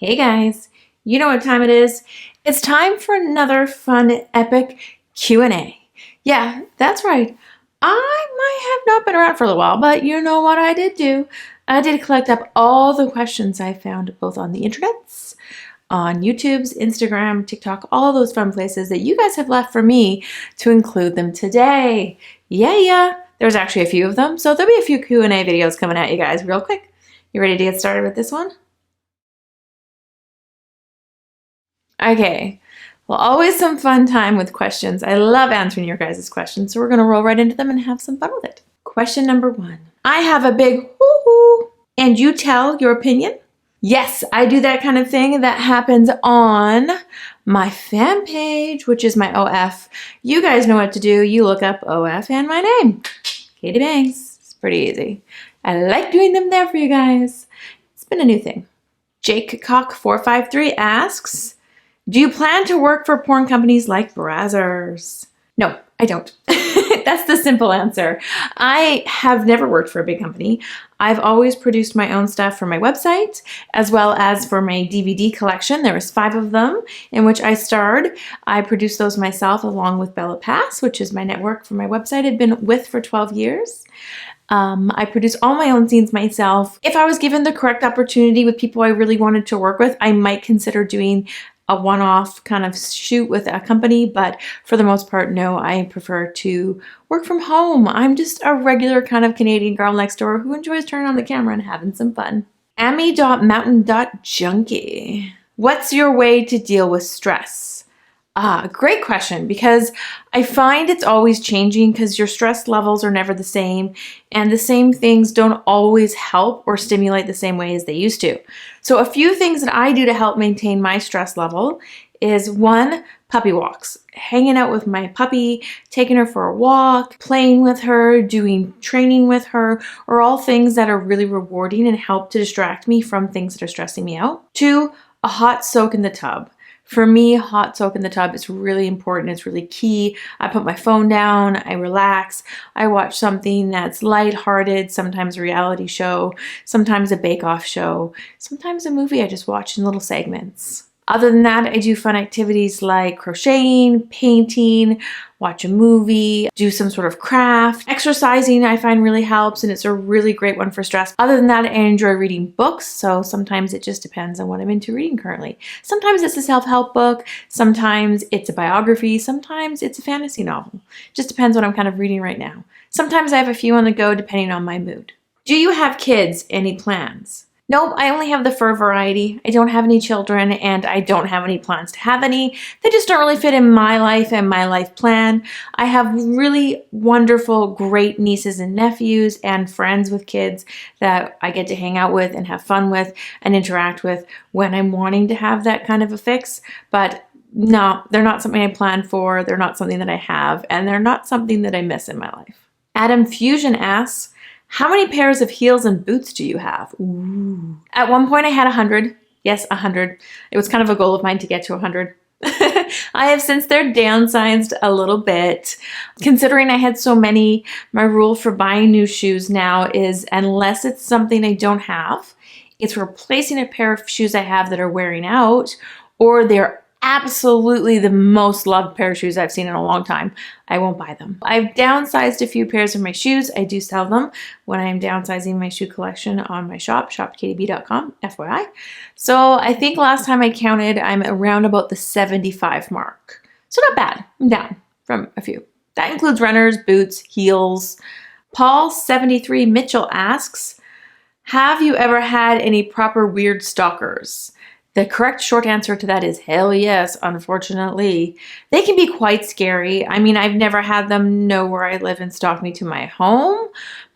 Hey guys, you know what time it is. It's time for another fun, epic Q&A. Yeah, that's right. I might have not been around for a little while, but you know what I did do? I did collect up all the questions I found both on the internets, on YouTube's, Instagram, TikTok, all those fun places that you guys have left for me to include them today. Yeah. There's actually a few of them, so there'll be a few Q&A videos coming at you guys real quick. You ready to get started with this one? Okay, well, always some fun time with questions. I love answering your guys' questions, so we're going to roll right into them and have some fun with it. Question number 1. I have a big woo-hoo, and you tell your opinion? Yes, I do that kind of thing. That happens on my fan page, which is my OF. You guys know what to do. You look up OF and my name, Katie Banks. It's pretty easy. I like doing them there for you guys. It's been a new thing. Jake Cock 453 asks, do you plan to work for porn companies like Brazzers? No, I don't. That's the simple answer. I have never worked for a big company. I've always produced my own stuff for my website, as well as for my DVD collection. There was 5 of them in which I starred. I produced those myself along with Bella Pass, which is my network for my website I've been with for 12 years. I produce all my own scenes myself. If I was given the correct opportunity with people I really wanted to work with, I might consider doing a one-off kind of shoot with a company, but for the most part, no, I prefer to work from home. I'm just a regular kind of Canadian girl next door who enjoys turning on the camera and having some fun. Amy.mountain.junkie. What's your way to deal with stress? Great question, because I find it's always changing because your stress levels are never the same, and the same things don't always help or stimulate the same way as they used to. So a few things that I do to help maintain my stress level is 1, puppy walks. Hanging out with my puppy, taking her for a walk, playing with her, doing training with her, are all things that are really rewarding and help to distract me from things that are stressing me out. 2, a hot soak in the tub. For me, hot soak in the tub is really important. It's really key. I put my phone down, I relax, I watch something that's lighthearted, sometimes a reality show, sometimes a bake-off show, sometimes a movie I just watch in little segments. Other than that, I do fun activities like crocheting, painting, watch a movie, do some sort of craft. Exercising I find really helps, and it's a really great one for stress. Other than that, I enjoy reading books, so sometimes it just depends on what I'm into reading currently. Sometimes it's a self-help book, sometimes it's a biography, sometimes it's a fantasy novel. Just depends what I'm kind of reading right now. Sometimes I have a few on the go depending on my mood. Do you have kids? Any plans? Nope, I only have the fur variety. I don't have any children, and I don't have any plans to have any. They just don't really fit in my life and my life plan. I have really wonderful, great nieces and nephews and friends with kids that I get to hang out with and have fun with and interact with when I'm wanting to have that kind of a fix. But no, they're not something I plan for. They're not something that I have, and they're not something that I miss in my life. Adam Fusion asks, how many pairs of heels and boots do you have? Ooh. At one point I had 100. Yes, 100. It was kind of a goal of mine to get to 100. I have since they're downsized a little bit. Considering I had so many, my rule for buying new shoes now is unless it's something I don't have, it's replacing a pair of shoes I have that are wearing out, or they're absolutely the most loved pair of shoes I've seen in a long time, I won't buy them. I've downsized a few pairs of my shoes. I do sell them when I'm downsizing my shoe collection on my shop, shopkatib.com, FYI. So I think last time I counted, I'm around about the 75 mark. So not bad. I'm down from a few. That includes runners, boots, heels. Paul73 Mitchell asks, have you ever had any proper weird stalkers? The correct short answer to that is hell yes, unfortunately. They can be quite scary. I mean, I've never had them know where I live and stalk me to my home,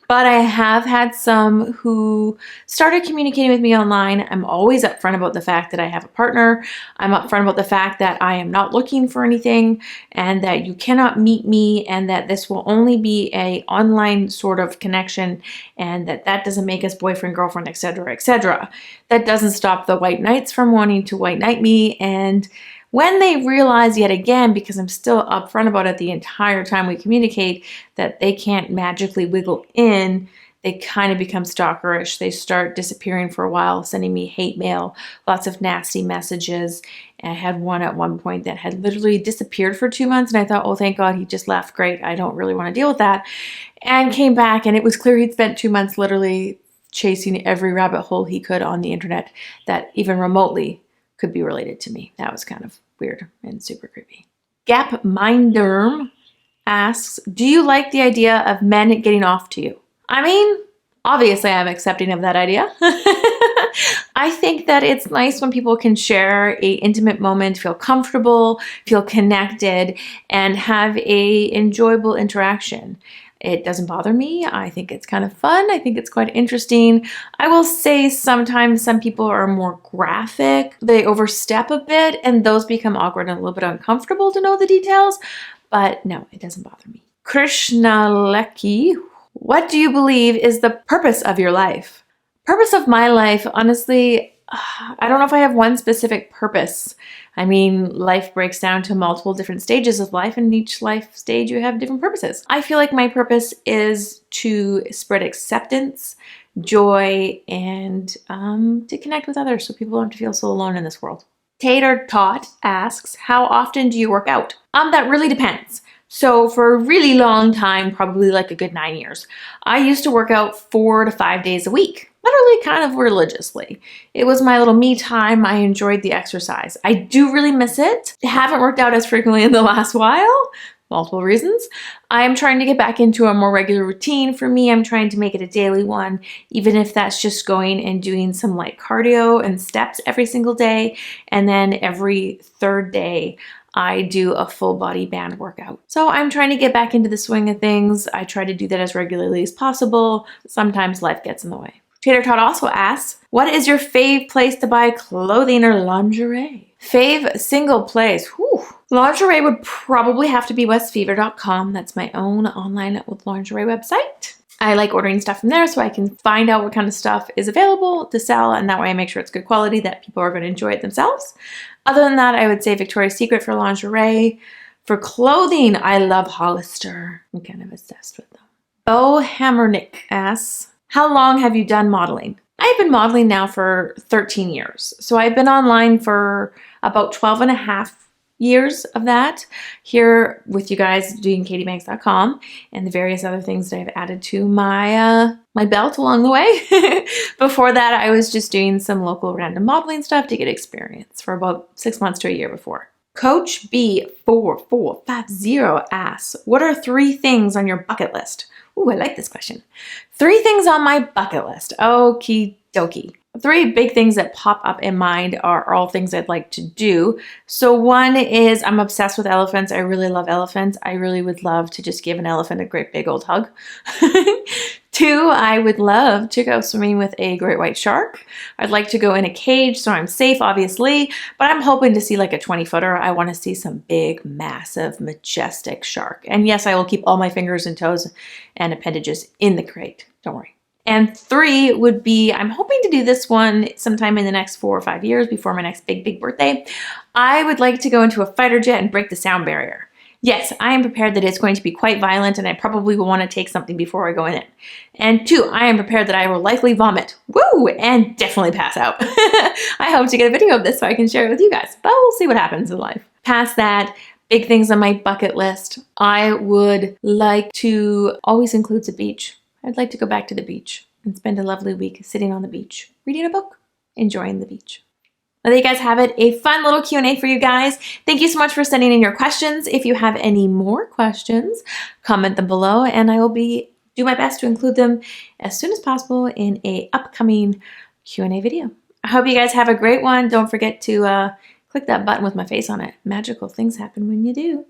but I have had some who started communicating with me online. I'm always upfront about the fact that I have a partner. I'm upfront about the fact that I am not looking for anything and that you cannot meet me and that this will only be an online sort of connection and that doesn't make us boyfriend, girlfriend, etc., etc. That doesn't stop the white knights from wanting to white knight me, and when they realize yet again, because I'm still upfront about it the entire time we communicate, that they can't magically wiggle in, they kind of become stalkerish. They start disappearing for a while, sending me hate mail, lots of nasty messages. And I had one at one point that had literally disappeared for 2 months. And I thought, oh, thank God he just left. Great. I don't really want to deal with that. And came back, and it was clear he'd spent 2 months literally chasing every rabbit hole he could on the internet that even remotely could be related to me. That was kind of weird and super creepy. Gap Minderm asks, do you like the idea of men getting off to you? I mean, obviously I'm accepting of that idea. I think that it's nice when people can share an intimate moment, feel comfortable, feel connected, and have a enjoyable interaction. It doesn't bother me. I think it's kind of fun. I think it's quite interesting. I will say sometimes some people are more graphic. They overstep a bit, and those become awkward and a little bit uncomfortable to know the details. But no, it doesn't bother me. Krishnaleki, what do you believe is the purpose of your life? Purpose of my life, honestly, I don't know if I have one specific purpose. I mean, life breaks down to multiple different stages of life, and each life stage you have different purposes. I feel like my purpose is to spread acceptance, joy, and to connect with others so people don't have to feel so alone in this world. Tater Tot asks, how often do you work out? That really depends. So for a really long time, probably like a good 9 years, I used to work out 4 to 5 days a week, literally kind of religiously. It was my little me time. I enjoyed the exercise. I do really miss it. I haven't worked out as frequently in the last while. Multiple reasons. I'm trying to get back into a more regular routine for me. I'm trying to make it a daily one, even if that's just going and doing some light cardio and steps every single day. And then every third day, I do a full body band workout. So I'm trying to get back into the swing of things. I try to do that as regularly as possible. Sometimes life gets in the way. Tater Tot also asks, what is your fave place to buy clothing or lingerie? Fave single place. Whew. Lingerie would probably have to be westfever.com. That's my own online lingerie website. I like ordering stuff from there so I can find out what kind of stuff is available to sell, and that way I make sure it's good quality, that people are going to enjoy it themselves. Other than that, I would say Victoria's Secret for lingerie. For clothing, I love Hollister. I'm kind of obsessed with them. Bo Hammernick asks, how long have you done modeling? I've been modeling now for 13 years. So I've been online for about 12 and a half years of that, here with you guys doing katiebanks.com and the various other things that I've added to my my belt along the way. Before that, I was just doing some local random modeling stuff to get experience for about 6 months to a year before. Coach B4450 asks, what are 3 things on your bucket list? Ooh, I like this question. 3 things on my bucket list. Okie dokie. 3 big things that pop up in mind are all things I'd like to do. So one is I'm obsessed with elephants. I really love elephants. I really would love to just give an elephant a great big old hug. 2, I would love to go swimming with a great white shark. I'd like to go in a cage so I'm safe, obviously, but I'm hoping to see like a 20-footer. I want to see some big, massive, majestic shark. And yes, I will keep all my fingers and toes and appendages in the crate. Don't worry. And 3 would be, I'm hoping to do this one sometime in the next 4 or 5 years before my next big birthday. I would like to go into a fighter jet and break the sound barrier. Yes, I am prepared that it's going to be quite violent, and I probably will want to take something before I go in it. And 2, I am prepared that I will likely vomit. Woo! And definitely pass out. I hope to get a video of this so I can share it with you guys, but we'll see what happens in life. Past that, big things on my bucket list. I would like to always include the beach. I'd like to go back to the beach and spend a lovely week sitting on the beach, reading a book, enjoying the beach. Well, there you guys have it. A fun little Q&A for you guys. Thank you so much for sending in your questions. If you have any more questions, comment them below, and I will do my best to include them as soon as possible in a upcoming Q&A video. I hope you guys have a great one. Don't forget to click that button with my face on it. Magical things happen when you do.